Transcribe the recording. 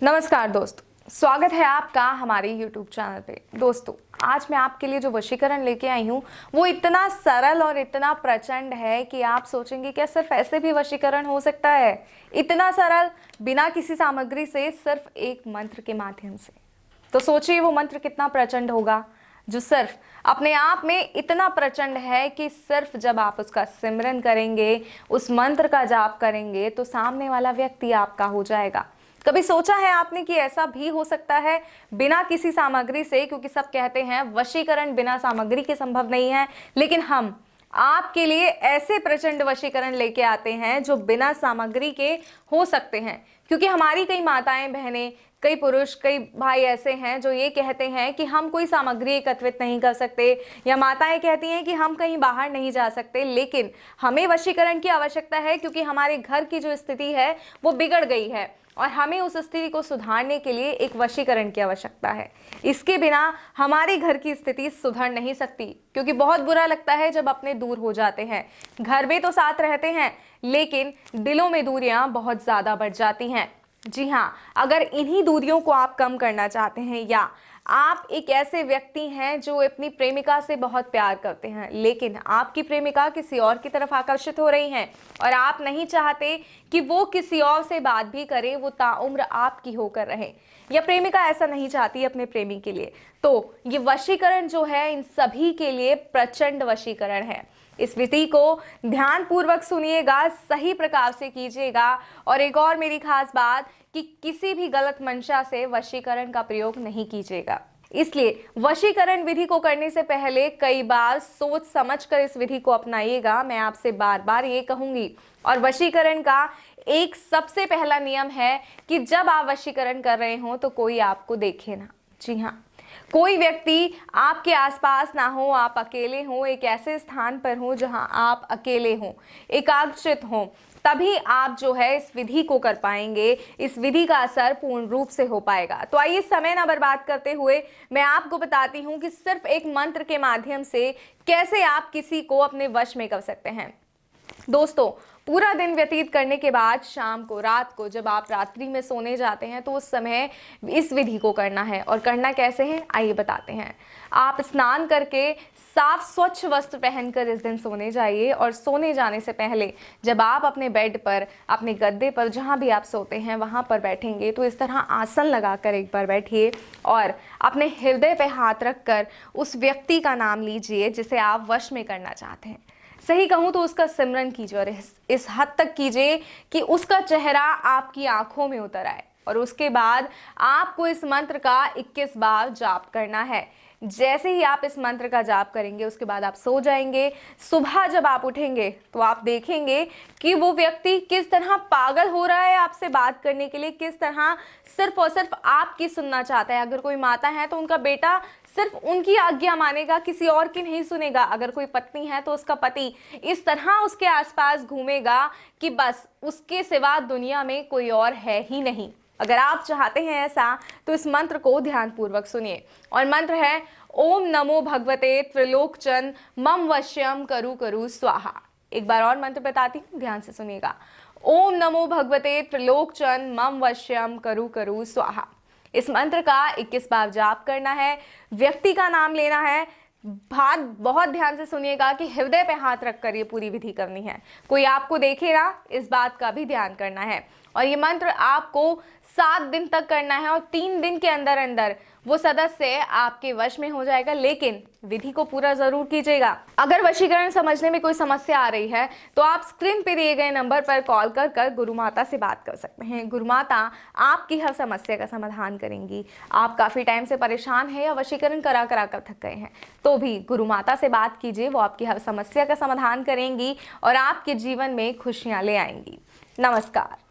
नमस्कार दोस्तों, स्वागत है आपका हमारे YouTube चैनल पे। दोस्तों, आज मैं आपके लिए जो वशीकरण लेके आई हूँ वो इतना सरल और इतना प्रचंड है कि आप सोचेंगे क्या सिर्फ ऐसे भी वशीकरण हो सकता है? इतना सरल, बिना किसी सामग्री से, सिर्फ एक मंत्र के माध्यम से। तो सोचिए वो मंत्र कितना प्रचंड होगा, जो सिर्फ अपने आप में इतना प्रचंड है कि सिर्फ जब आप उसका सिमरन करेंगे, उस मंत्र का जाप करेंगे, तो सामने वाला व्यक्ति आपका हो जाएगा। कभी सोचा है आपने कि ऐसा भी हो सकता है बिना किसी सामग्री से? क्योंकि सब कहते हैं वशीकरण बिना सामग्री के संभव नहीं है, लेकिन हम आपके लिए ऐसे प्रचंड वशीकरण लेके आते हैं जो बिना सामग्री के हो सकते हैं। क्योंकि हमारी कई माताएं, बहनें, कई पुरुष, कई भाई ऐसे हैं जो ये कहते हैं कि हम कोई सामग्री एकत्रित नहीं कर सकते, या माताएं कहती हैं कि हम कहीं बाहर नहीं जा सकते, लेकिन हमें वशीकरण की आवश्यकता है क्योंकि हमारे घर की जो स्थिति है वो बिगड़ गई है और हमें उस स्थिति को सुधारने के लिए एक वशीकरण की आवश्यकता है। इसके बिना हमारे घर की स्थिति सुधर नहीं सकती, क्योंकि बहुत बुरा लगता है जब अपने दूर हो जाते हैं। घर में तो साथ रहते हैं, लेकिन दिलों में दूरियां बहुत ज़्यादा बढ़ जाती हैं। जी हाँ, अगर इन्हीं दूरियों को आप कम करना चाहते हैं, या आप एक ऐसे व्यक्ति हैं जो अपनी प्रेमिका से बहुत प्यार करते हैं, लेकिन आपकी प्रेमिका किसी और की तरफ आकर्षित हो रही हैं और आप नहीं चाहते कि वो किसी और से बात भी करे, वो ताउम्र आपकी होकर रहे, या प्रेमिका ऐसा नहीं चाहती अपने प्रेमी के लिए, तो ये वशीकरण जो है इन सभी के लिए प्रचंड वशीकरण है। इस विधि को ध्यान पूर्वक सुनिएगा, सही प्रकार से कीजिएगा। और एक और मेरी खास बात कि किसी भी गलत मंशा से वशीकरण का प्रयोग नहीं कीजिएगा। इसलिए वशीकरण विधि को करने से पहले कई बार सोच समझकर इस विधि को अपनाइएगा, मैं आपसे बार बार ये कहूंगी। और वशीकरण का एक सबसे पहला नियम है कि जब आप वशीकरण कर रहे हो तो कोई आपको देखे ना। जी हाँ, कोई व्यक्ति आपके आसपास ना हो, आप अकेले हो, एक ऐसे स्थान पर हो जहां आप अकेले हो, एकाग्रचित हो, तभी आप जो है इस विधि को कर पाएंगे। इस विधि का असर पूर्ण रूप से हो पाएगा। तो आइए समय ना बर्बाद करते हुए मैं आपको बताती हूँ कि सिर्फ एक मंत्र के माध्यम से कैसे आप किसी को अपने वश में कर सकते हैं। दोस्तों, पूरा दिन व्यतीत करने के बाद शाम को, रात को, जब आप रात्रि में सोने जाते हैं तो उस समय इस विधि को करना है। और करना कैसे है आइए बताते हैं। आप स्नान करके साफ स्वच्छ वस्त्र पहनकर इस दिन सोने जाइए, और सोने जाने से पहले जब आप अपने बेड पर, अपने गद्दे पर, जहां भी आप सोते हैं वहां पर बैठेंगे तो इस तरह आसन लगाकर एक बार बैठिए और अपने हृदय पे हाथ रखकर उस व्यक्ति का नाम लीजिए जिसे आप वश में करना चाहते हैं। सही कहूँ तो उसका सिमरन कीजिए, और इस हद तक कीजिए कि उसका चेहरा आपकी आंखों में उतर आए। और उसके बाद आपको इस मंत्र का 21 बार जाप करना है। जैसे ही आप इस मंत्र का जाप करेंगे उसके बाद आप सो जाएंगे। सुबह जब आप उठेंगे तो आप देखेंगे कि वो व्यक्ति किस तरह पागल हो रहा है आपसे बात करने के लिए, किस तरह सिर्फ और सिर्फ आपकी सुनना चाहता है। अगर कोई माता है तो उनका बेटा सिर्फ उनकी आज्ञा मानेगा, किसी और की नहीं सुनेगा। अगर कोई पत्नी है तो उसका पति इस तरह उसके आसपास घूमेगा कि बस उसके सिवा दुनिया में कोई और है ही नहीं। अगर आप चाहते हैं ऐसा तो इस मंत्र को ध्यानपूर्वक सुनिए। और मंत्र है ओम नमो भगवते त्रिलोकचन मम वश्यम करु करु स्वाहा। एक बार और मंत्र बताती हूँ, ध्यान से सुनिएगा। ओम नमो भगवते त्रिलोकचन मम वश्यम करु करु स्वाहा। इस मंत्र का 21 बार जाप करना है, व्यक्ति का नाम लेना है। बात बहुत ध्यान से सुनिएगा कि हृदय पे हाथ रखकर ये पूरी विधि करनी है, कोई आपको देखेगा इस बात का भी ध्यान करना है। और ये मंत्र आपको 7 दिन तक करना है, और 3 दिन के अंदर अंदर वो सदस्य आपके वश में हो जाएगा। लेकिन विधि को पूरा जरूर कीजिएगा। अगर वशीकरण समझने में कोई समस्या आ रही है तो आप स्क्रीन पे दिए गए नंबर पर कॉल कर गुरु माता से बात कर सकते हैं। गुरु माता आपकी हर समस्या का समाधान करेंगी। आप काफी टाइम से परेशान हैं या वशीकरण करा कर थक गए हैं तो भी गुरु माता से बात कीजिए, वो आपकी हर समस्या का समाधान करेंगी और आपके जीवन में खुशियां ले आएंगी। नमस्कार।